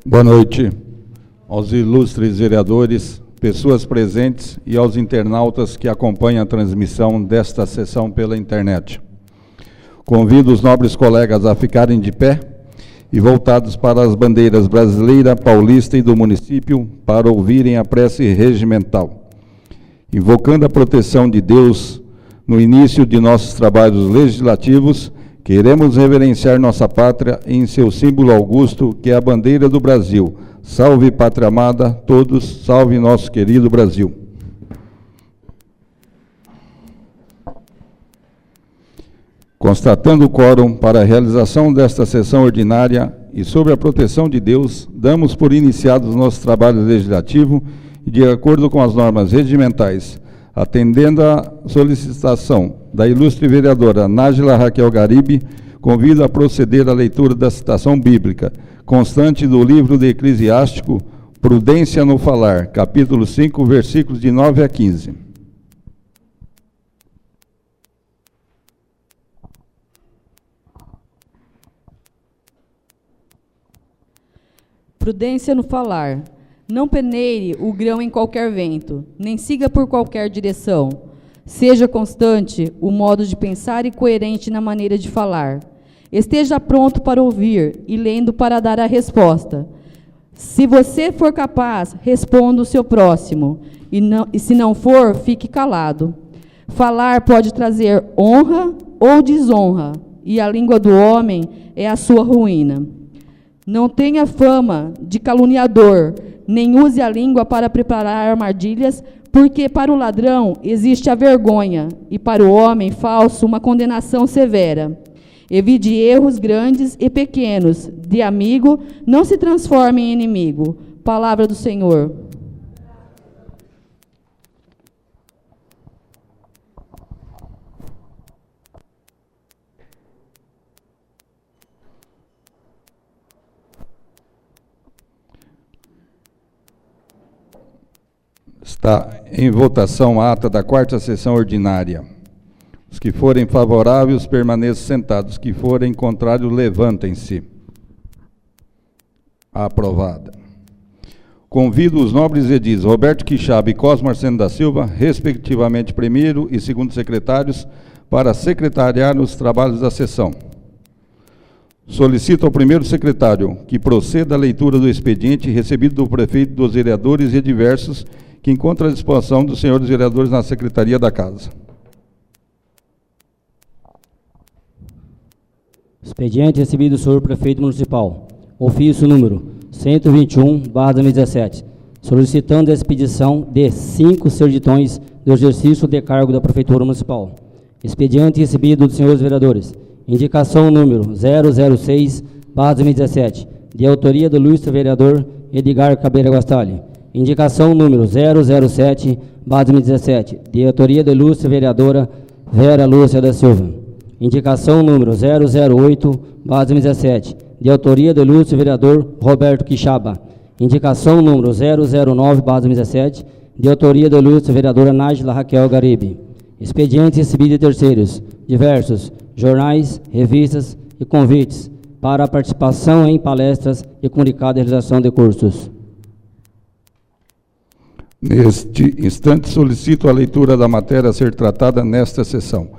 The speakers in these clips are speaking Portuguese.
Boa noite aos ilustres vereadores, pessoas presentes e aos internautas que acompanham a transmissão desta sessão pela internet. Convido os nobres colegas a ficarem de pé e voltados para as bandeiras brasileira, paulista e do município para ouvirem a prece regimental. Invocando a proteção de Deus no início de nossos trabalhos legislativos, queremos reverenciar nossa pátria em seu símbolo augusto, que é a bandeira do Brasil. Salve, pátria amada, todos, salve nosso querido Brasil. Constatando o quórum para a realização desta sessão ordinária e sobre a proteção de Deus, damos por iniciados nosso trabalho legislativo e de acordo com as normas regimentais, atendendo à solicitação da ilustre vereadora Nájila Raquel Garibe, convido a proceder à leitura da citação bíblica, constante do livro de Eclesiástico, Prudência no Falar, capítulo 5, versículos de 9 a 15. Prudência no falar. Não peneire o grão em qualquer vento, nem siga por qualquer direção. Seja constante o modo de pensar e coerente na maneira de falar. Esteja pronto para ouvir e lendo para dar a resposta. Se você for capaz, responda o seu próximo, e se não for, fique calado. Falar pode trazer honra ou desonra, e a língua do homem é a sua ruína. Não tenha fama de caluniador, nem use a língua para preparar armadilhas, porque para o ladrão existe a vergonha, e para o homem falso uma condenação severa. Evite erros grandes e pequenos, de amigo não se transforme em inimigo. Palavra do Senhor. Está em votação a ata da quarta sessão ordinária. Os que forem favoráveis, permaneçam sentados. Os que forem contrários, levantem-se. Aprovada. Convido os nobres edis Roberto Quixaba e Cosmo Arsênio da Silva, respectivamente primeiro e segundo secretários, para secretariar os trabalhos da sessão. Solicito ao primeiro secretário que proceda à leitura do expediente recebido do prefeito, dos vereadores e diversos, que encontra à disposição dos senhores vereadores na Secretaria da Casa. Expediente recebido do senhor prefeito municipal. Ofício número 121/2017, solicitando a expedição de 5 cerditões do exercício de cargo da Prefeitura Municipal. Expediente recebido dos senhores vereadores. Indicação número 006/2017, de autoria do ilustre vereador Edgar Cabeira Guastalli. Indicação número 007/2017, de autoria da ilustre vereadora Vera Lúcia da Silva. Indicação número 008/2017, de autoria do ilustre vereador Roberto Quixaba. Indicação número 009/2017, de autoria da ilustre vereadora Nájila Raquel Garibe. Expedientes recebidos de terceiros, diversos, jornais, revistas e convites para a participação em palestras e comunicado de realização de cursos. Neste instante, solicito a leitura da matéria a ser tratada nesta sessão.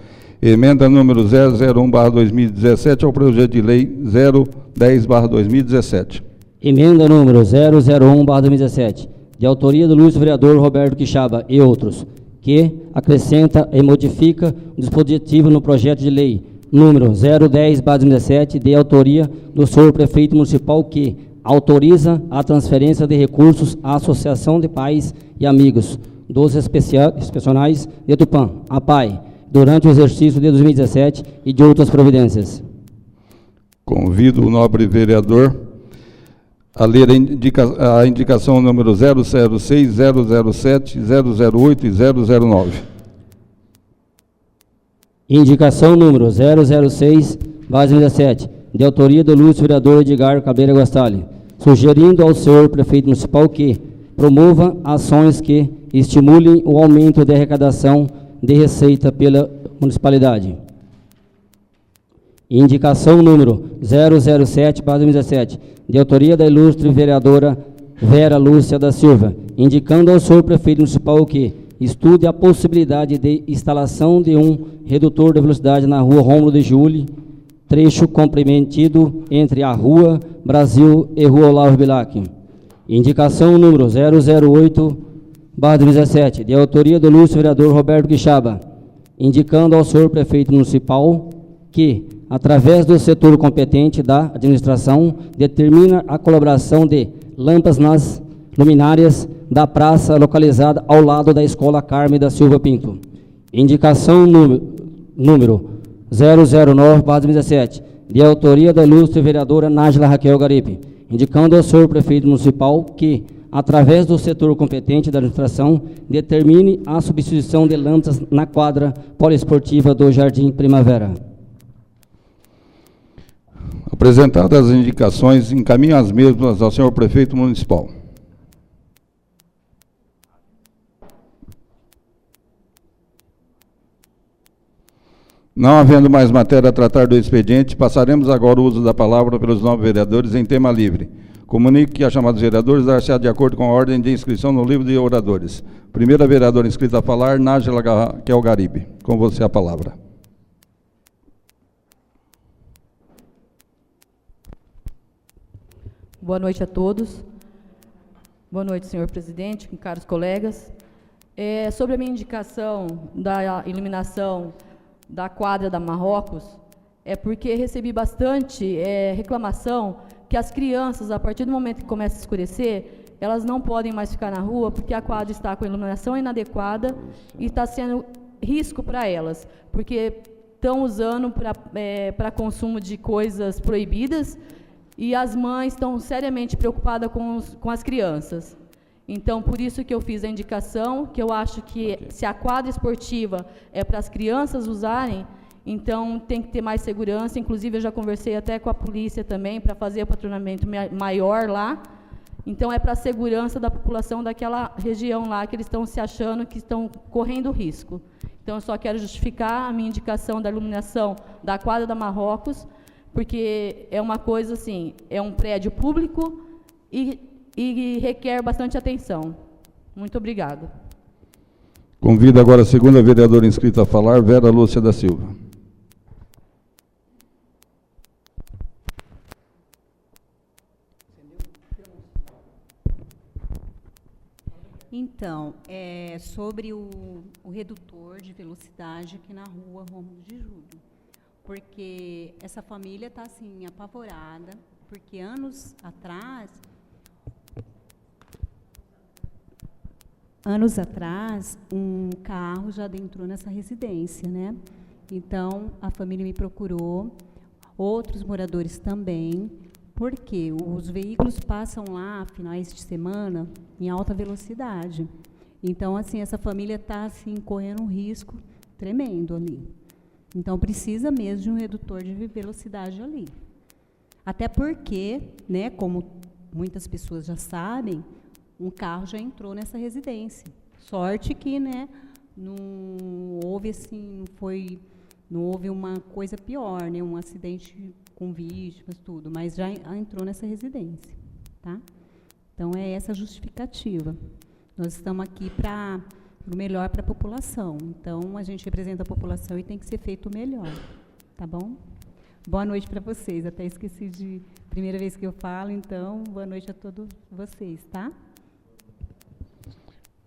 Emenda número 001/2017 ao projeto de lei 010/2017. Emenda número 001/2017, de autoria do ilustre vereador Roberto Quixaba e outros, que acrescenta e modifica o dispositivo no projeto de lei número 010/2017, de autoria do senhor prefeito municipal, que autoriza a transferência de recursos à Associação de Pais e Amigos dos Inspecionais de Tupã, APAI, durante o exercício de 2017 e de outras providências. Convido o nobre vereador a ler a indicação número 006, 007, 008 e 009. Indicação número 006/2017, de autoria do ilustre vereador Edgar Cabeira Guastalli, sugerindo ao senhor prefeito municipal que promova ações que estimulem o aumento de arrecadação de receita pela municipalidade. Indicação número 007/2017, de autoria da ilustre vereadora Vera Lúcia da Silva, indicando ao senhor prefeito municipal que estude a possibilidade de instalação de um redutor de velocidade na rua Rômulo de Júlio, trecho compreendido entre a Rua Brasil e Rua Olavo Bilac. Indicação número 008/2017, de autoria do ilustre vereador Roberto Quixaba, indicando ao senhor prefeito municipal que, através do setor competente da administração, determina a colaboração de lâmpadas nas luminárias da praça localizada ao lado da Escola Carme da Silva Pinto. Indicação número 009/2017, de autoria da ilustre vereadora Nájila Raquel Garipe, indicando ao senhor prefeito municipal que, através do setor competente da administração, determine a substituição de lâmpadas na quadra poliesportiva do Jardim Primavera. Apresentadas as indicações, encaminho as mesmas ao senhor prefeito municipal. Não havendo mais matéria a tratar do expediente, passaremos agora o uso da palavra pelos 9 vereadores em tema livre. Comunique que a chamados vereadores dar-se-á de acordo com a ordem de inscrição no livro de oradores. Primeira vereadora inscrita a falar, Nájila Raquel Garibe. Com você a palavra. Boa noite a todos. Boa noite, senhor presidente, caros colegas. Sobre a minha indicação da iluminação da quadra da Marrocos, é porque recebi bastante reclamação que as crianças, a partir do momento que começa a escurecer, elas não podem mais ficar na rua porque a quadra está com iluminação inadequada e está sendo risco para elas, porque estão usando para consumo de coisas proibidas e as mães estão seriamente preocupadas com as crianças. Então, por isso que eu fiz a indicação, que eu acho que se a quadra esportiva é para as crianças usarem, então tem que ter mais segurança. Inclusive, eu já conversei até com a polícia também para fazer o patrulhamento maior lá. Então, é para a segurança da população daquela região lá, que eles estão se achando que estão correndo risco. Então, eu só quero justificar a minha indicação da iluminação da quadra da Marrocos, porque é uma coisa assim, é um prédio público e requer bastante atenção. Muito obrigada. Convido agora a segunda vereadora inscrita a falar, Vera Lúcia da Silva. Então, sobre o redutor de velocidade aqui na rua Rômulo de Júlio, porque essa família está assim, apavorada, porque anos atrás, um carro já adentrou nessa residência, né? Então, a família me procurou, outros moradores também, porque os veículos passam lá, finais de semana, em alta velocidade. Então, assim, essa família está assim, correndo um risco tremendo ali. Então, precisa mesmo de um redutor de velocidade ali. Até porque, né, como muitas pessoas já sabem, um carro já entrou nessa residência. Sorte que, né, não houve assim, não houve uma coisa pior, né, um acidente com vítimas, tudo, mas já entrou nessa residência, tá? Então é essa a justificativa. Nós estamos aqui para o melhor para a população. Então a gente representa a população e tem que ser feito o melhor, tá bom? Boa noite para vocês. Até esqueci de primeira vez que eu falo, então boa noite a todos vocês, tá?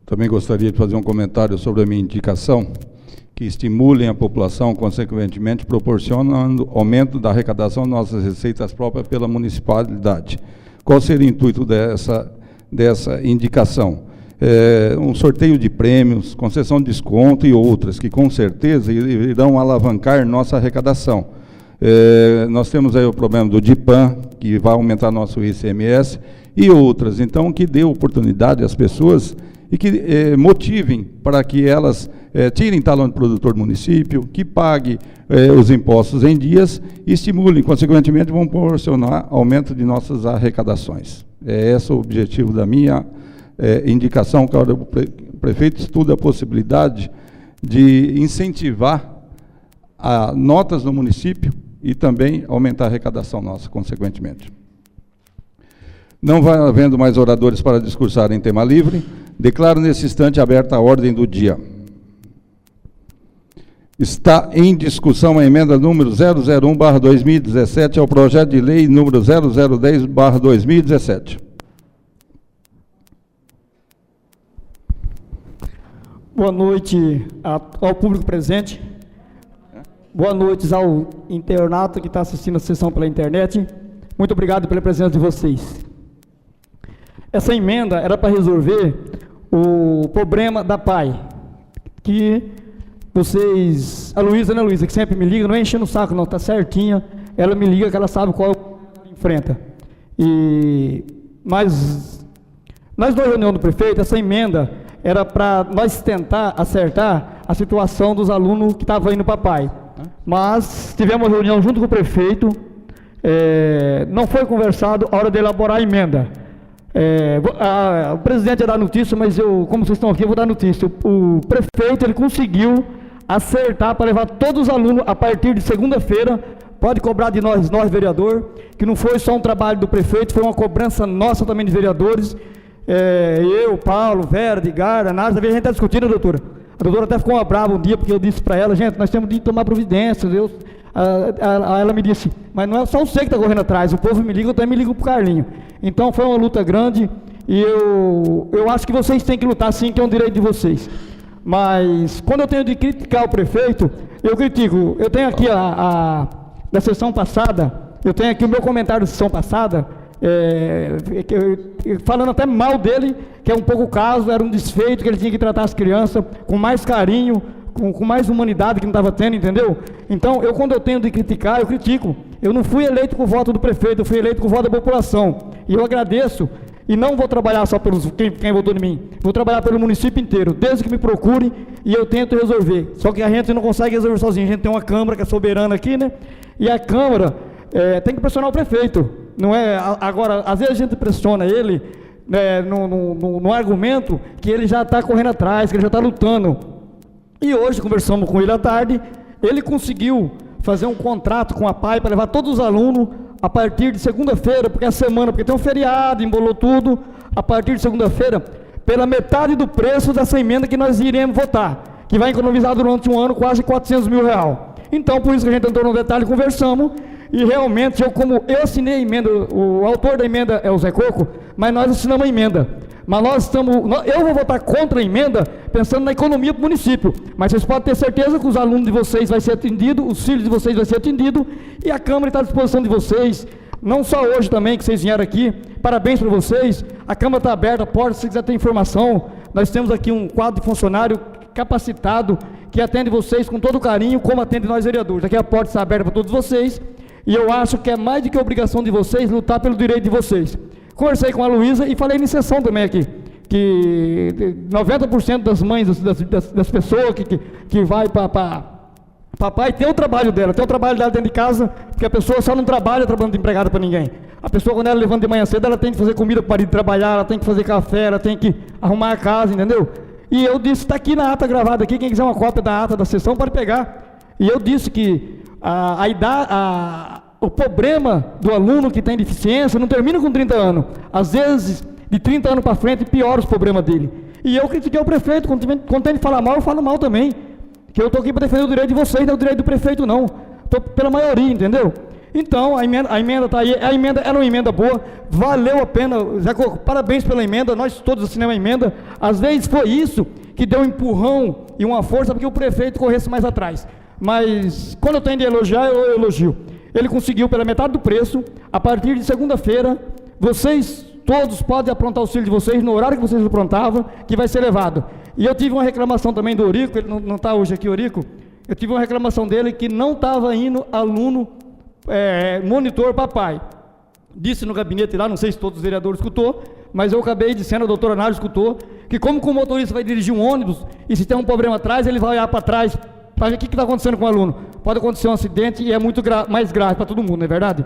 Também gostaria de fazer um comentário sobre a minha indicação, que estimulem a população, consequentemente proporcionando aumento da arrecadação de nossas receitas próprias pela municipalidade. Qual seria o intuito dessa indicação? Um sorteio de prêmios, concessão de desconto e outras, que com certeza irão alavancar nossa arrecadação. Nós temos aí o problema do DIPAM, que vai aumentar nosso ICMS, e outras. Então, que dê oportunidade às pessoas e que motivem para que elas tirem talão de produtor do município, que pague os impostos em dias e estimulem, consequentemente, vão proporcionar aumento de nossas arrecadações. É esse o objetivo da minha indicação, que o prefeito estuda a possibilidade de incentivar notas no município e também aumentar a arrecadação nossa, consequentemente. Não vai havendo mais oradores para discursar em tema livre, declaro nesse instante aberta a ordem do dia. Está em discussão a emenda número 001/2017 ao projeto de lei número 0010/2017. Boa noite ao público presente. Boa noite ao internauta que está assistindo a sessão pela internet. Muito obrigado pela presença de vocês. Essa emenda era para resolver o problema da PAI, que vocês, a Luísa, né, Luísa, que sempre me liga, não é enchendo o saco não, tá certinha, ela me liga que ela sabe qual enfrenta. Mas nós na reunião do prefeito, essa emenda era para nós tentar acertar a situação dos alunos que estavam indo para a PAI. Mas tivemos uma reunião junto com o prefeito, não foi conversado a hora de elaborar a emenda. O presidente ia dar notícia, mas como vocês estão aqui, eu vou dar notícia. O prefeito, ele conseguiu acertar para levar todos os alunos a partir de segunda-feira. Pode cobrar de nós vereador, que não foi só um trabalho do prefeito, foi uma cobrança nossa também de vereadores. Eu, Paulo, Vera, Edgar, a Nádia, a gente está discutindo, doutora. A doutora até ficou brava um dia, porque eu disse para ela, gente, nós temos de tomar providência. Ela me disse, mas não é só você que está correndo atrás, o povo me liga, eu também me ligo para o Carlinho. Então foi uma luta grande e eu acho que vocês têm que lutar sim, que é um direito de vocês. Mas quando eu tenho de criticar o prefeito, eu critico. Eu tenho aqui da sessão passada, eu tenho aqui o meu comentário da sessão passada, falando até mal dele, que é um pouco o caso, era um desfeito, que ele tinha que tratar as crianças com mais carinho, com mais humanidade que não estava tendo, entendeu? Então, quando eu tenho de criticar, eu critico. Eu não fui eleito com o voto do prefeito, eu fui eleito com o voto da população. E eu agradeço, e não vou trabalhar só pelos quem votou em mim, vou trabalhar pelo município inteiro, desde que me procure, e eu tento resolver. Só que a gente não consegue resolver sozinho, a gente tem uma Câmara que é soberana aqui, né? E a Câmara tem que pressionar o prefeito, não é? Agora, às vezes a gente pressiona ele no argumento que ele já está correndo atrás, que ele já está lutando. E hoje, conversamos com ele à tarde, ele conseguiu fazer um contrato com a PAI para levar todos os alunos a partir de segunda-feira, porque é semana, porque tem um feriado, embolou tudo, a partir de segunda-feira, pela metade do preço dessa emenda que nós iremos votar, que vai economizar durante um ano quase R$400 mil. Então, por isso que a gente entrou no detalhe, conversamos, e realmente, como eu assinei a emenda, o autor da emenda é o Zé Coco, mas nós assinamos a emenda. Mas eu vou votar contra a emenda, pensando na economia do município. Mas vocês podem ter certeza que os alunos de vocês vão ser atendidos, os filhos de vocês vão ser atendidos, e a Câmara está à disposição de vocês, não só hoje também, que vocês vieram aqui, parabéns para vocês, a Câmara está aberta, a porta, se quiser ter informação, nós temos aqui um quadro de funcionário capacitado, que atende vocês com todo carinho, como atende nós vereadores. Aqui a porta está aberta para todos vocês, e eu acho que é mais do que obrigação de vocês lutar pelo direito de vocês. Conversei com a Luísa e falei em sessão também aqui, que 90% das mães das pessoas que vai para papai tem o trabalho dela, dentro de casa, porque a pessoa só não trabalha trabalhando de empregada para ninguém. A pessoa, quando ela levanta de manhã cedo, ela tem que fazer comida para o marido trabalhar, ela tem que fazer café, ela tem que arrumar a casa, entendeu? E eu disse, está aqui na ata gravada aqui, quem quiser uma cópia da ata da sessão pode pegar. E eu disse que o problema do aluno que tem deficiência não termina com 30 anos. Às vezes, de 30 anos para frente, piora os problemas dele. E eu critiquei o prefeito, quando tem de falar mal, eu falo mal também. Que eu estou aqui para defender o direito de vocês, não é o direito do prefeito, não. Estou pela maioria, entendeu? Então, a emenda está aí, a emenda era uma emenda boa, valeu a pena, Zé Coco, parabéns pela emenda, nós todos assinamos a emenda. Às vezes foi isso que deu um empurrão e uma força para que o prefeito corresse mais atrás. Mas, quando eu tenho de elogiar, eu elogio. Ele conseguiu pela metade do preço, a partir de segunda-feira, vocês todos podem aprontar o auxílio de vocês no horário que vocês aprontavam, que vai ser levado. E eu tive uma reclamação também do Eurico, ele não está hoje aqui, Eurico, eu tive uma reclamação dele que não estava indo aluno monitor papai. Disse no gabinete lá, não sei se todos os vereadores escutou, mas eu acabei dizendo, a doutora Nádia escutou, que como o motorista vai dirigir um ônibus, e se tem um problema atrás, ele vai olhar para trás, para ver o que está acontecendo com o aluno. Pode acontecer um acidente e é muito mais grave para todo mundo, não é verdade?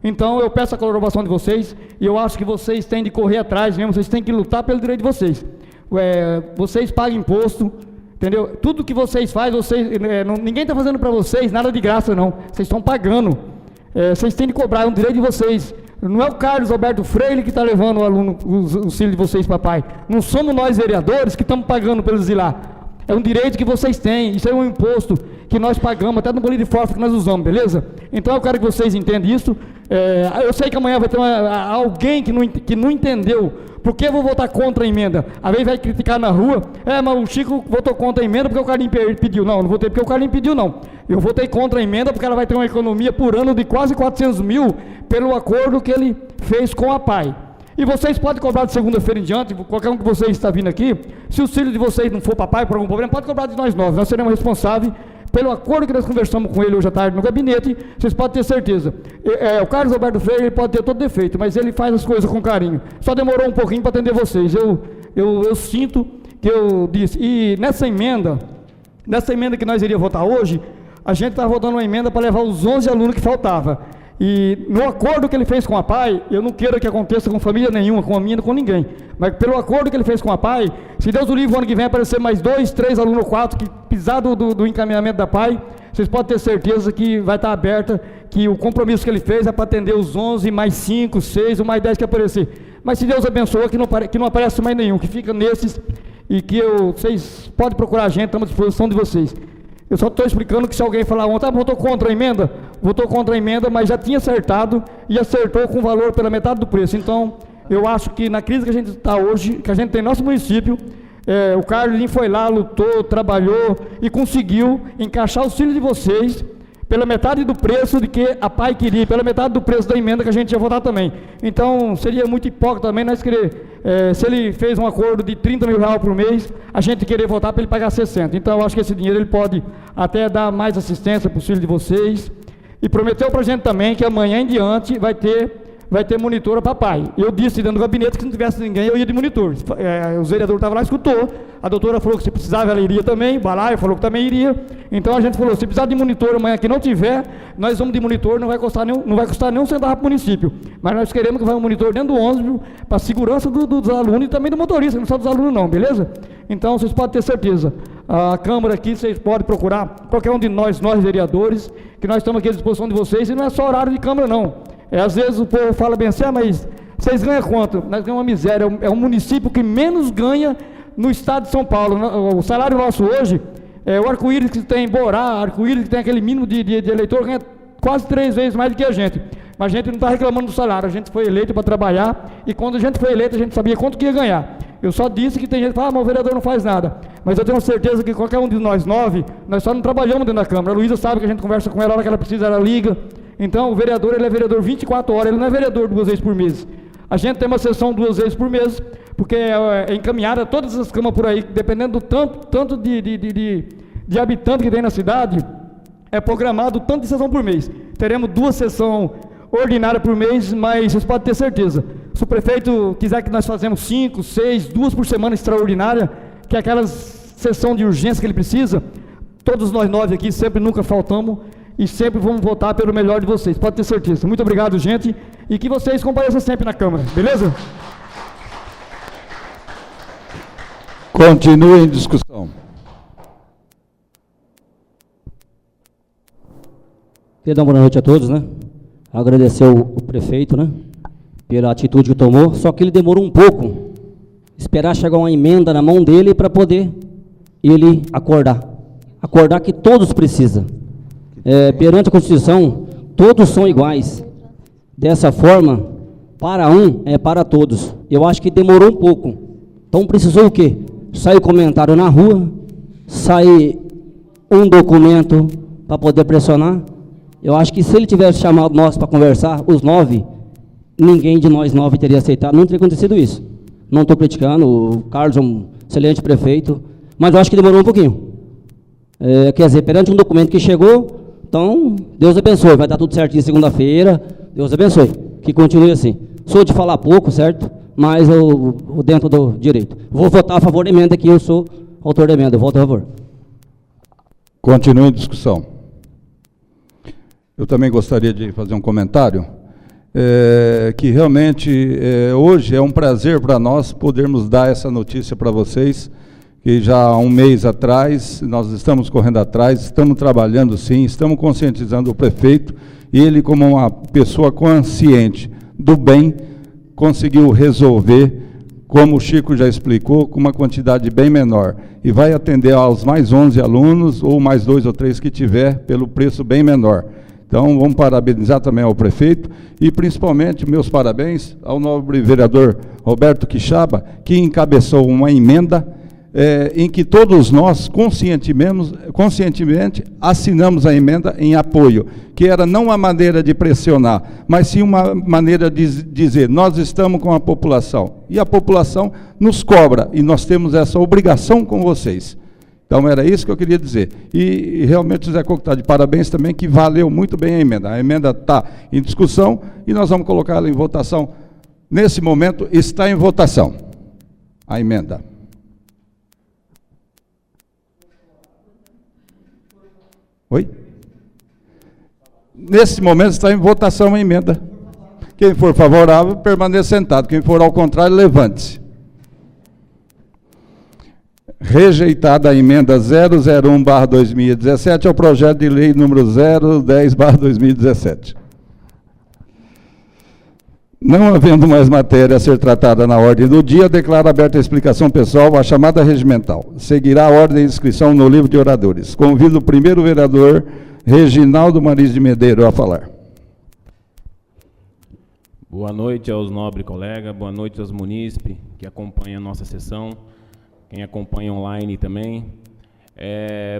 Então eu peço a colaboração de vocês, e eu acho que vocês têm de correr atrás mesmo, vocês têm que lutar pelo direito de vocês. Vocês pagam imposto, entendeu? Tudo que vocês fazem, ninguém está fazendo para vocês nada de graça, não. Vocês estão pagando. Vocês têm de cobrar, é um direito de vocês. Não é o Carlos Alberto Freire que está levando o aluno, os filhos de vocês para pai. Não somos nós, vereadores, que estamos pagando para eles ir lá. É um direito que vocês têm, isso é um imposto que nós pagamos, até no boletim de forfeit que nós usamos, beleza? Então eu quero que vocês entendam isso. Eu sei que amanhã vai ter alguém que não entendeu por que eu vou votar contra a emenda. Às vezes vai criticar na rua, mas o Chico votou contra a emenda porque o Carlinhos pediu. Não votei porque o Carlinhos pediu, não. Eu votei contra a emenda porque ela vai ter uma economia por ano de quase 400 mil pelo acordo que ele fez com a PAI. E vocês podem cobrar de segunda-feira em diante, qualquer um que vocês está vindo aqui, se o filho de vocês não for papai por algum problema, pode cobrar de nós 9, nós seremos responsáveis pelo acordo que nós conversamos com ele hoje à tarde no gabinete, vocês podem ter certeza. O Carlos Alberto Freire, ele pode ter todo defeito, mas ele faz as coisas com carinho. Só demorou um pouquinho para atender vocês, eu sinto que eu disse. E nessa emenda que nós iríamos votar hoje, a gente está votando uma emenda para levar os 11 alunos que faltavam. E no acordo que ele fez com a PAI, eu não quero que aconteça com família nenhuma, com a minha, com ninguém, mas pelo acordo que ele fez com a PAI, se Deus o livre, o ano que vem aparecer mais 2, 3 alunos, 4, que pisar do encaminhamento da PAI, vocês podem ter certeza que vai estar aberta, que o compromisso que ele fez é para atender os 11, mais 5, 6, ou mais 10 que aparecer. Mas se Deus abençoa, que não aparece mais nenhum, que fica nesses, e que vocês podem procurar a gente, estamos à disposição de vocês. Eu só estou explicando que se alguém falar ontem, votou contra a emenda, mas já tinha acertado e acertou com valor pela metade do preço. Então, eu acho que na crise que a gente está hoje, que a gente tem no nosso município, o Carlinhos foi lá, lutou, trabalhou e conseguiu encaixar os filhos de vocês pela metade do preço de que a PAI queria, pela metade do preço da emenda que a gente ia votar também. Então, seria muito hipócrita também nós querer, se ele fez um acordo de 30 mil reais por mês, a gente querer votar para ele pagar 60. Então, eu acho que esse dinheiro ele pode até dar mais assistência para os filhos de vocês. E prometeu para a gente também que amanhã em diante vai ter monitora para pai. Eu disse dentro do gabinete que se não tivesse ninguém, eu ia de monitor. O vereador estava lá, escutou. A doutora falou que se precisava, ela iria também. O Balaio falou que também iria. Então a gente falou, se precisar de monitor amanhã que não tiver, nós vamos de monitor, não vai custar nenhum centavo para o município. Mas nós queremos que vá um monitor dentro do ônibus, para a segurança dos alunos e também do motorista, não só dos alunos não, beleza? Então vocês podem ter certeza. A Câmara aqui, vocês podem procurar, qualquer um de nós vereadores, que nós estamos aqui à disposição de vocês, e não é só horário de Câmara não. Às vezes o povo fala bem assim, mas vocês ganham quanto? Nós ganhamos uma miséria, é o município que menos ganha no estado de São Paulo. O salário nosso hoje, o arco-íris que tem em Borá, arco-íris que tem aquele mínimo de eleitor, ganha quase 3 vezes mais do que a gente. Mas a gente não está reclamando do salário, a gente foi eleito para trabalhar, e quando a gente foi eleito, a gente sabia quanto que ia ganhar. Eu só disse que tem gente que fala, mas o vereador não faz nada. Mas eu tenho certeza que qualquer um de nós 9, nós só não trabalhamos dentro da Câmara. A Luísa sabe que a gente conversa com ela, a hora que ela precisa, ela liga. Então, o vereador, ele é vereador 24 horas, ele não é vereador 2 vezes por mês. A gente tem uma sessão 2 vezes por mês, porque é encaminhada todas as câmaras por aí, dependendo do tanto de habitante que tem na cidade, é programado tanto de sessão por mês. Teremos 2 sessões ordinárias por mês, mas vocês podem ter certeza. Se o prefeito quiser que nós façamos 5, 6, 2 por semana extraordinária, que é aquela sessão de urgência que ele precisa, todos nós 9 aqui sempre nunca faltamos e sempre vamos votar pelo melhor de vocês, pode ter certeza. Muito obrigado, gente, e que vocês compareçam sempre na Câmara, beleza? Continue em discussão. Queria dar uma boa noite a todos, né? Agradecer o prefeito, né? Pela atitude que tomou, só que ele demorou um pouco, esperar chegar uma emenda na mão dele para poder ele acordar que todos precisam. Perante a Constituição, todos são iguais. Dessa forma, para um é para todos. Eu acho que demorou um pouco. Então precisou o quê? Sair comentário na rua, sair um documento para poder pressionar. Eu acho que se ele tivesse chamado nós para conversar, os 9, ninguém de nós 9 teria aceitado, não teria acontecido isso. Não estou criticando, o Carlos é um excelente prefeito, mas eu acho que demorou um pouquinho. Quer dizer, perante um documento que chegou, então, Deus abençoe, vai dar tudo certinho segunda-feira, Deus abençoe, que continue assim. Sou de falar pouco, certo? Mas eu dentro do direito. Vou votar a favor da emenda, que eu sou autor da emenda, eu voto a favor. Continue em discussão. Eu também gostaria de fazer um comentário. Que realmente hoje é um prazer para nós podermos dar essa notícia para vocês, que já há um mês atrás, nós estamos correndo atrás, estamos trabalhando sim, estamos conscientizando o prefeito, e ele, como uma pessoa consciente do bem, conseguiu resolver, como o Chico já explicou, com uma quantidade bem menor, e vai atender aos mais 11 alunos, ou mais 2 ou 3 que tiver, pelo preço bem menor. Então, vamos parabenizar também ao prefeito, e principalmente meus parabéns ao nobre vereador Roberto Quixaba, que encabeçou uma emenda em que todos nós, conscientemente, assinamos a emenda em apoio, que era não uma maneira de pressionar, mas sim uma maneira de dizer, nós estamos com a população, e a população nos cobra, e nós temos essa obrigação com vocês. Então, era isso que eu queria dizer. E realmente o Zé Coco está de parabéns também, que valeu muito bem a emenda. A emenda está em discussão, e nós vamos colocar ela em votação. Nesse momento, está em votação a emenda. Oi? Nesse momento está em votação a emenda. Quem for favorável, permaneça sentado. Quem for ao contrário, levante-se. Rejeitada a emenda 001/2017 ao projeto de lei número 010/2017. Não havendo mais matéria a ser tratada na ordem do dia, declaro aberta a explicação pessoal, a chamada regimental. Seguirá a ordem de inscrição no livro de oradores. Convido o primeiro vereador, Reginaldo Maris de Medeiros, a falar. Boa noite aos nobres colegas, boa noite aos munícipes que acompanham a nossa sessão, quem acompanha online também.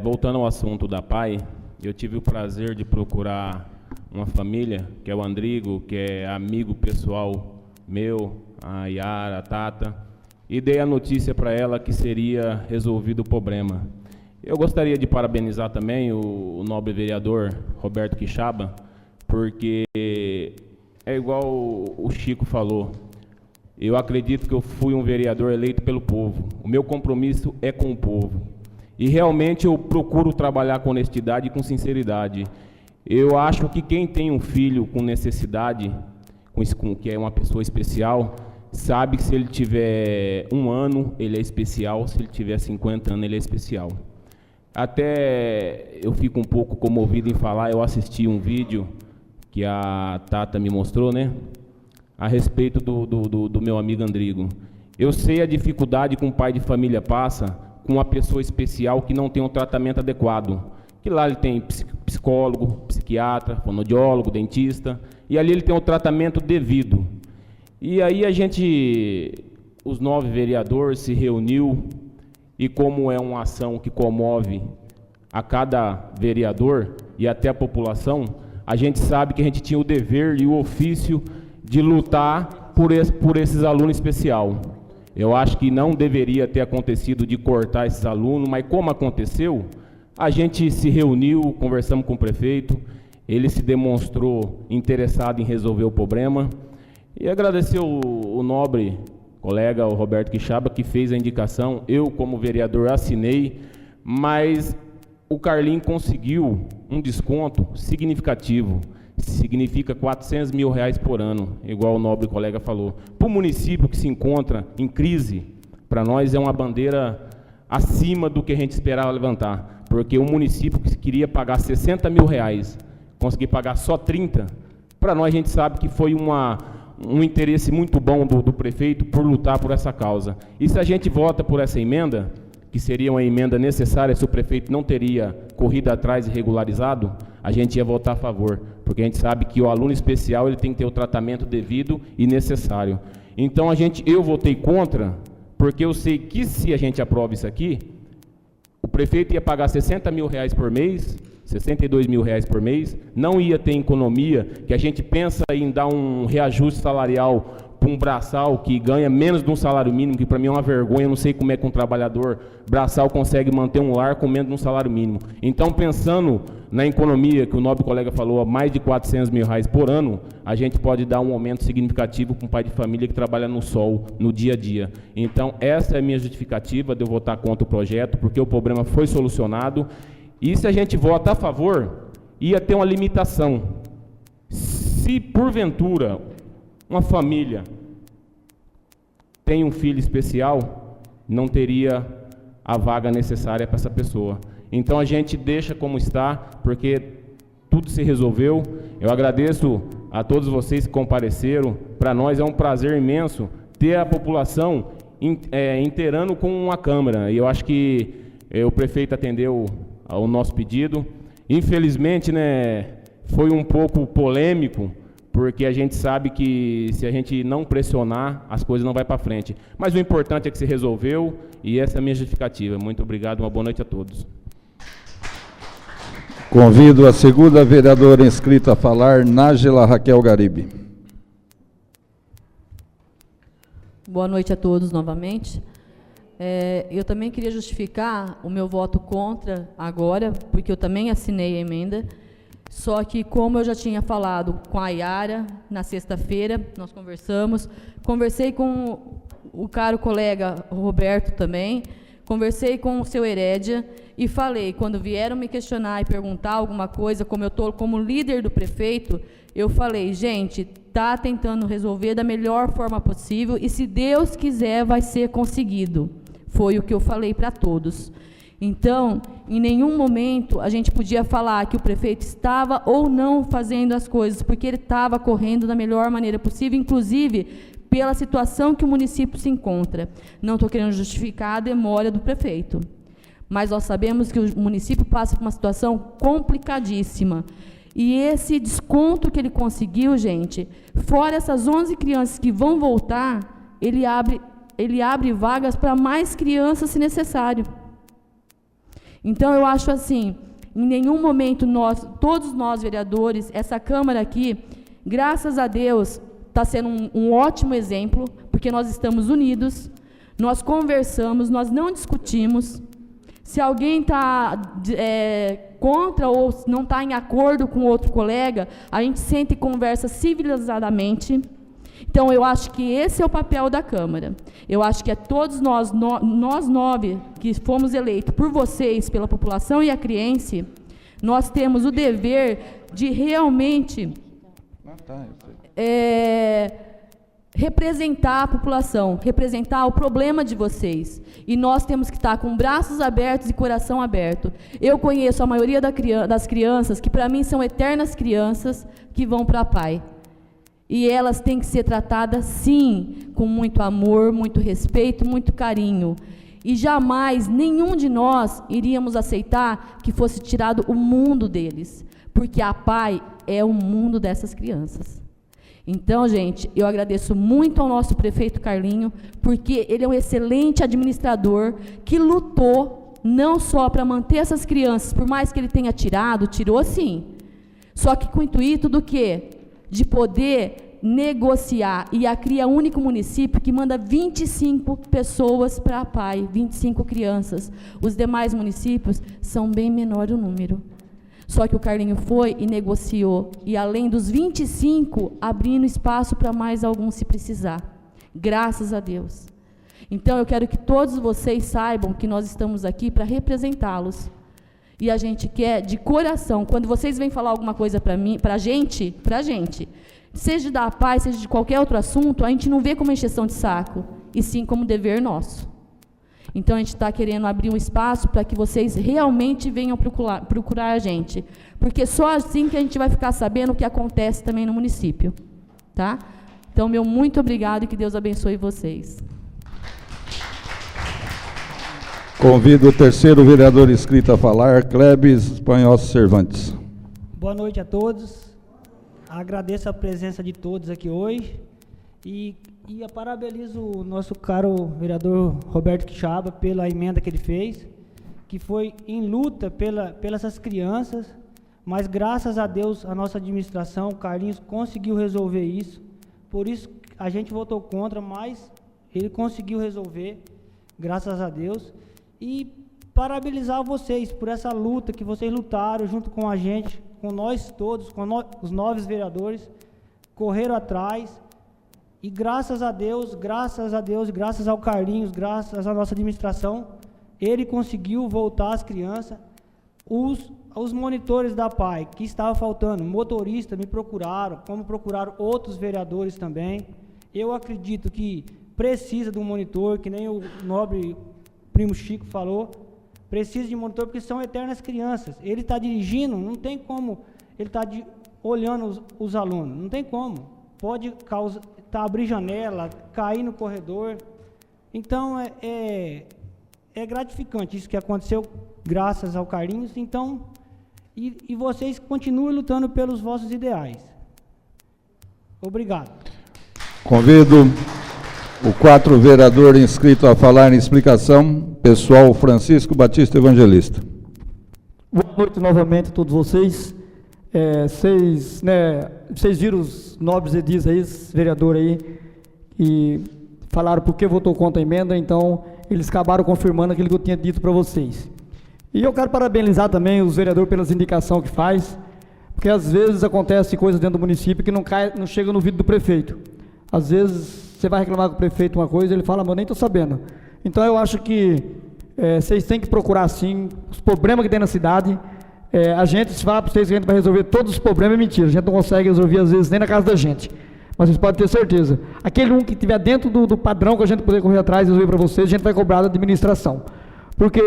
Voltando ao assunto da PAI, eu tive o prazer de procurar uma família, que é o Andrigo, que é amigo pessoal meu, a Yara, a Tata, e dei a notícia para ela que seria resolvido o problema. Eu gostaria de parabenizar também o nobre vereador Roberto Quixaba, porque é igual o Chico falou, eu acredito que eu fui um vereador eleito pelo povo, o meu compromisso é com o povo, e realmente eu procuro trabalhar com honestidade e com sinceridade. Eu acho que quem tem um filho com necessidade, que é uma pessoa especial, sabe que se ele tiver 1 ano, ele é especial, se ele tiver 50 anos, ele é especial. Até eu fico um pouco comovido em falar, eu assisti um vídeo que a Tata me mostrou, né, a respeito do meu amigo Andrigo. Eu sei a dificuldade que um pai de família passa com uma pessoa especial que não tem um tratamento adequado. Que lá ele tem psicólogo, psiquiatra, fonoaudiólogo, dentista, e ali ele tem o tratamento devido. E aí os 9 vereadores se reuniu, e como é uma ação que comove a cada vereador e até a população, a gente sabe que a gente tinha o dever e o ofício de lutar por esses alunos especial. Eu acho que não deveria ter acontecido de cortar esses alunos, mas como aconteceu, a gente se reuniu, conversamos com o prefeito, ele se demonstrou interessado em resolver o problema, e agradecer o nobre colega, o Roberto Quixaba, que fez a indicação. Eu, como vereador, assinei, mas o Carlinho conseguiu um desconto significativo, significa R$400 mil por ano, igual o nobre colega falou. Para o município que se encontra em crise, para nós é uma bandeira acima do que a gente esperava levantar. Porque o município que queria pagar R$60 mil, conseguir pagar só 30, para nós a gente sabe que foi um interesse muito bom do prefeito por lutar por essa causa. E se a gente vota por essa emenda, que seria uma emenda necessária se o prefeito não teria corrido atrás e regularizado, a gente ia votar a favor, porque a gente sabe que o aluno especial ele tem que ter o tratamento devido e necessário. Então eu votei contra, porque eu sei que se a gente aprova isso aqui, o prefeito ia pagar R$60 mil por mês, R$62 mil por mês, não ia ter economia, que a gente pensa em dar um reajuste salarial para um braçal que ganha menos de um salário mínimo, que para mim é uma vergonha, eu não sei como é que um trabalhador braçal consegue manter um lar com menos de um salário mínimo. Então, pensando na economia, que o nobre colega falou, a mais de R$400 mil por ano, a gente pode dar um aumento significativo para um pai de família que trabalha no sol, no dia a dia. Então, essa é a minha justificativa de eu votar contra o projeto, porque o problema foi solucionado, e se a gente vota a favor, ia ter uma limitação. Se, porventura, uma família tem um filho especial, não teria a vaga necessária para essa pessoa. Então a gente deixa como está, porque tudo se resolveu. Eu agradeço a todos vocês que compareceram. Para nós é um prazer imenso ter a população inteirando com a Câmara. E eu acho que o prefeito atendeu ao nosso pedido. Infelizmente, né, foi um pouco polêmico, porque a gente sabe que se a gente não pressionar, as coisas não vão para frente. Mas o importante é que se resolveu, e essa é a minha justificativa. Muito obrigado, uma boa noite a todos. Convido a segunda vereadora inscrita a falar, Nájila Raquel Garibe. Boa noite a todos novamente. Eu também queria justificar o meu voto contra agora, porque eu também assinei a emenda, só que como eu já tinha falado com a Yara na sexta-feira, nós conversei com o caro colega Roberto também, conversei com o seu Herédia e falei, quando vieram me questionar e perguntar alguma coisa, como eu estou como líder do prefeito, eu falei, gente, está tentando resolver da melhor forma possível e se Deus quiser vai ser conseguido. Foi o que eu falei para todos. Então, em nenhum momento a gente podia falar que o prefeito estava ou não fazendo as coisas, porque ele estava correndo da melhor maneira possível, inclusive pela situação que o município se encontra. Não estou querendo justificar a demora do prefeito, mas nós sabemos que o município passa por uma situação complicadíssima. E esse desconto que ele conseguiu, gente, fora essas 11 crianças que vão voltar, ele abre vagas para mais crianças, se necessário. Então, eu acho assim, em nenhum momento todos nós vereadores, essa Câmara aqui, graças a Deus, está sendo um ótimo exemplo, porque nós estamos unidos, nós conversamos, nós não discutimos. Se alguém está contra ou não está em acordo com outro colega, a gente senta e conversa civilizadamente. Então, eu acho que esse é o papel da Câmara. Eu acho que todos nós 9 que fomos eleitos por vocês, pela população iacriense, nós temos o dever de realmente representar a população, representar o problema de vocês. E nós temos que estar com braços abertos e coração aberto. Eu conheço a maioria das crianças, que para mim são eternas crianças, que vão para a PAI. E elas têm que ser tratadas, sim, com muito amor, muito respeito, muito carinho. E jamais, nenhum de nós, iríamos aceitar que fosse tirado o mundo deles, porque a PAI é o mundo dessas crianças. Então, gente, eu agradeço muito ao nosso prefeito Carlinho, porque ele é um excelente administrador, que lutou não só para manter essas crianças, por mais que ele tenha tirou sim, só que com o intuito do quê? De poder negociar, e a CRI é o único município que manda 25 pessoas para a PAI, 25 crianças. Os demais municípios são bem menor o número. Só que o Carlinho foi e negociou, e além dos 25, abrindo espaço para mais alguns se precisar. Graças a Deus. Então, eu quero que todos vocês saibam que nós estamos aqui para representá-los. E a gente quer, de coração, quando vocês vêm falar alguma coisa para mim, para a gente, seja da PAI, seja de qualquer outro assunto, a gente não vê como encheção de saco, e sim como dever nosso. Então, a gente está querendo abrir um espaço para que vocês realmente venham procurar a gente, porque só assim que a gente vai ficar sabendo o que acontece também no município. Tá? Então, meu muito obrigado e que Deus abençoe vocês. Convido o terceiro vereador inscrito a falar, Clebes Espanhol Cervantes. Boa noite a todos. Agradeço a presença de todos aqui hoje e parabenizo o nosso caro vereador Roberto Quixaba pela emenda que ele fez, que foi em luta pelas essas crianças, mas graças a Deus a nossa administração, o Carlinhos, conseguiu resolver isso. Por isso a gente votou contra, mas ele conseguiu resolver, graças a Deus. E parabenizar vocês por essa luta que vocês lutaram junto com a gente, com nós todos, os 9 vereadores, correram atrás. E graças a Deus, graças ao Carlinhos, graças à nossa administração, ele conseguiu voltar as crianças. Os monitores da PAI, que estava faltando, motorista, me procuraram, como procuraram outros vereadores também. Eu acredito que precisa de um monitor, que nem o nobre primo Chico falou, precisa de monitor porque são eternas crianças. Ele está dirigindo, não tem como, ele está olhando os alunos, não tem como. Pode abrir janela, cair no corredor. Então, é gratificante isso que aconteceu, graças ao Carlinhos. Então, e vocês continuem lutando pelos vossos ideais. Obrigado. Convido o 4 vereador inscrito a falar em explicação, pessoal Francisco Batista Evangelista. Boa noite novamente a todos vocês. Vocês viram os nobres edis aí, vereador aí, que falaram por que votou contra a emenda, então eles acabaram confirmando aquilo que eu tinha dito para vocês. E eu quero parabenizar também os vereadores pelas indicações que faz, porque às vezes acontece coisas dentro do município que não chega no ouvido do prefeito. Às vezes você vai reclamar com o prefeito uma coisa, ele fala, mas eu nem estou sabendo. Então eu acho que vocês têm que procurar sim os problemas que tem na cidade. A gente, se falar para vocês que a gente vai resolver todos os problemas, é mentira. A gente não consegue resolver às vezes nem na casa da gente. Mas vocês podem ter certeza. Aquele que estiver dentro do padrão que a gente poder correr atrás e resolver para vocês, a gente vai cobrar da administração. Porque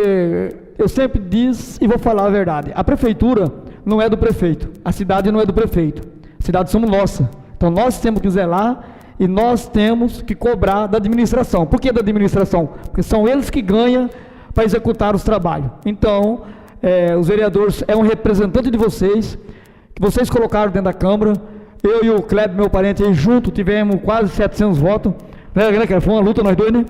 eu sempre disse e vou falar a verdade. A prefeitura não é do prefeito. A cidade não é do prefeito. A cidade somos nossa. Então nós temos que zelar e nós temos que cobrar da administração. Por que da administração? Porque são eles que ganham para executar os trabalhos. Então, os vereadores é um representante de vocês, que vocês colocaram dentro da Câmara. Eu e o Kleber, meu parente, aí junto, tivemos quase 700 votos. Foi uma luta nós dois, né?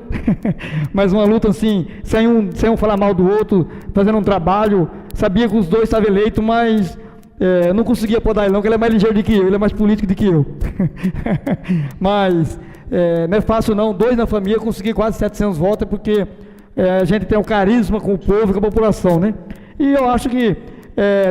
Mas uma luta assim, sem um falar mal do outro, fazendo um trabalho. Sabia que os dois estavam eleitos, mas eu não conseguia podar ele não, porque ele é mais ligeiro do que eu, ele é mais político do que eu. Mas não é fácil não, 2 na família, conseguir quase 700 votos, porque a gente tem um carisma com o povo e com a população, né? E eu acho que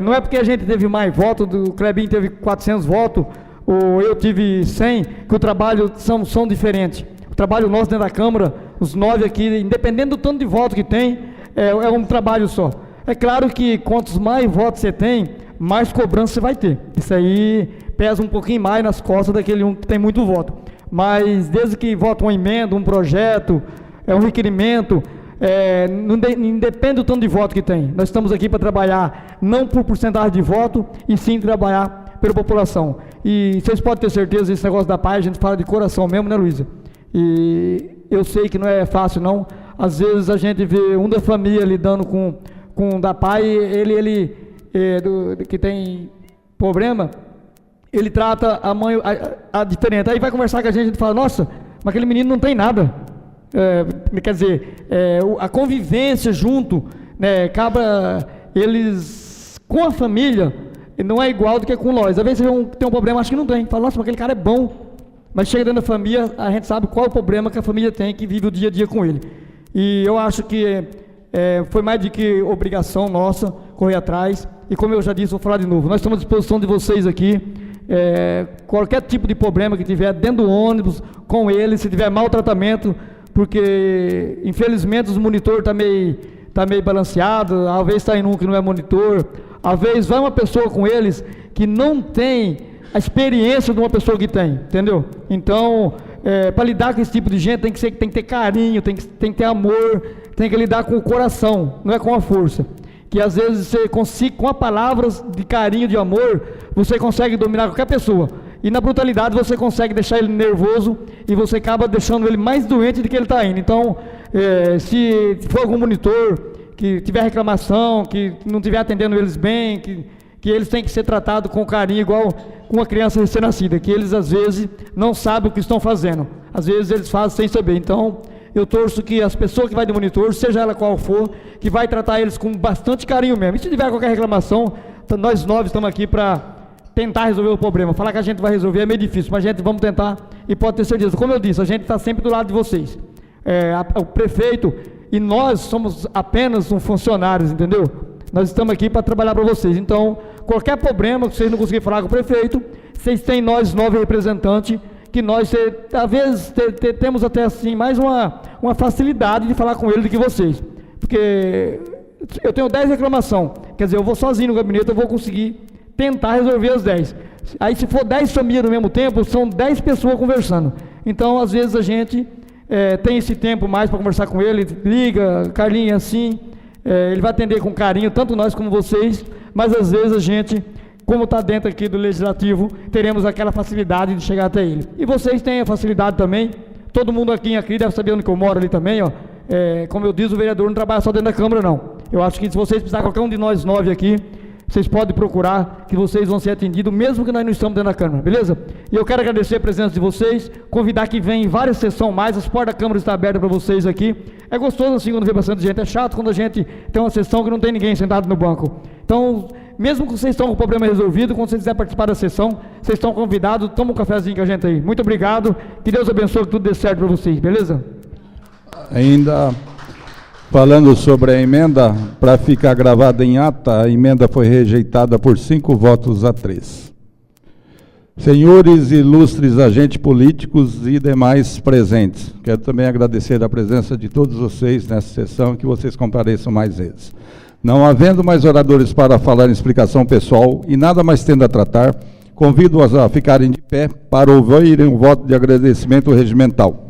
não é porque a gente teve mais votos, o Clebinho teve 400 votos, ou eu tive 100, que o trabalho são diferentes. O trabalho nosso dentro da Câmara, os 9 aqui, independente do tanto de voto que tem, é um trabalho só. É claro que quantos mais votos você tem, mais cobrança você vai ter. Isso aí pesa um pouquinho mais nas costas daquele que tem muito voto. Mas desde que vota uma emenda, um projeto, um requerimento, não depende do tanto de voto que tem. Nós estamos aqui para trabalhar não por porcentagem de voto, e sim trabalhar pela população. E vocês podem ter certeza, esse negócio da paz, a gente fala de coração mesmo, né, Luísa? E eu sei que não é fácil, não. Às vezes a gente vê um da família lidando com da pai, ele que tem problema, ele trata a mãe a diferente. Aí vai conversar com a gente fala, nossa, mas aquele menino não tem nada. Quer dizer, a convivência junto, né, acaba eles com a família, não é igual do que com nós. Às vezes você tem um problema, acho que não tem. Fala, nossa, mas aquele cara é bom. Mas chega dentro da família, a gente sabe qual é o problema que a família tem, que vive o dia a dia com ele. E eu acho que foi mais do que obrigação nossa correr atrás. E como eu já disse, vou falar de novo, nós estamos à disposição de vocês aqui. Qualquer tipo de problema que tiver dentro do ônibus, com ele, se tiver maltratamento, porque infelizmente os monitores tá meio balanceado, às vezes está em um que não é monitor, às vezes vai uma pessoa com eles que não tem a experiência de uma pessoa que tem, entendeu? Então, para lidar com esse tipo de gente tem que ter carinho, tem que ter amor, tem que lidar com o coração, não é com a força. Que às vezes você consegue, com palavras de carinho, de amor, você consegue dominar qualquer pessoa. E na brutalidade você consegue deixar ele nervoso e você acaba deixando ele mais doente do que ele está indo. Então, se for algum monitor que tiver reclamação, que não estiver atendendo eles bem, que eles têm que ser tratados com carinho, igual uma criança recém-nascida, que eles às vezes não sabem o que estão fazendo. Às vezes eles fazem sem saber. Então, eu torço que as pessoas que vai de monitor, seja ela qual for, que vai tratar eles com bastante carinho mesmo. E se tiver qualquer reclamação, nós 9 estamos aqui para tentar resolver o problema. Falar que a gente vai resolver é meio difícil, mas a gente vamos tentar e pode ter certeza. Como eu disse, a gente está sempre do lado de vocês. O prefeito e nós somos apenas funcionários, entendeu? Nós estamos aqui para trabalhar para vocês. Então, qualquer problema que vocês não conseguirem falar com o prefeito, vocês têm nós 9 representantes, que nós, às vezes, temos até assim, mais uma facilidade de falar com ele do que vocês. Porque eu tenho 10 reclamações, quer dizer, eu vou sozinho no gabinete, eu vou conseguir tentar resolver as 10. Aí se for 10 famílias no mesmo tempo, são 10 pessoas conversando. Então, às vezes a gente tem esse tempo mais para conversar com ele, liga, Carlinhos, assim, ele vai atender com carinho, tanto nós como vocês, mas às vezes a gente, como está dentro aqui do Legislativo, teremos aquela facilidade de chegar até ele. E vocês têm a facilidade também, todo mundo aqui deve saber onde que eu moro ali também, ó. Como eu disse, o vereador não trabalha só dentro da Câmara, não. Eu acho que se vocês precisarem, qualquer um de nós 9 aqui, vocês podem procurar, que vocês vão ser atendidos, mesmo que nós não estamos dentro da Câmara, beleza? E eu quero agradecer a presença de vocês, convidar que venham várias sessões mais, as portas da Câmara estão abertas para vocês aqui. É gostoso assim quando vê bastante gente, é chato quando a gente tem uma sessão que não tem ninguém sentado no banco. Então, mesmo que vocês estão com o problema resolvido, quando vocês quiserem participar da sessão, vocês estão convidados, toma um cafezinho com a gente aí. Muito obrigado, que Deus abençoe, que tudo dê certo para vocês, beleza? Ainda falando sobre a emenda, para ficar gravada em ata, a emenda foi rejeitada por 5 votos a 3. Senhores ilustres agentes políticos e demais presentes, quero também agradecer a presença de todos vocês nessa sessão, que vocês compareçam mais vezes. Não havendo mais oradores para falar em explicação pessoal e nada mais tendo a tratar, convido-os a ficarem de pé para ouvirem um voto de agradecimento regimental.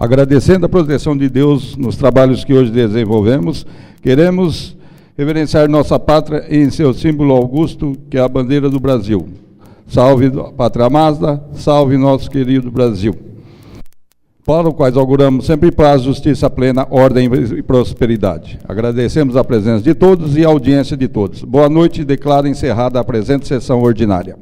Agradecendo a proteção de Deus nos trabalhos que hoje desenvolvemos, queremos reverenciar nossa pátria em seu símbolo augusto, que é a bandeira do Brasil. Salve Pátria Amada, salve nosso querido Brasil. Para o quais auguramos sempre paz, justiça plena, ordem e prosperidade. Agradecemos a presença de todos e a audiência de todos. Boa noite e declaro encerrada a presente sessão ordinária.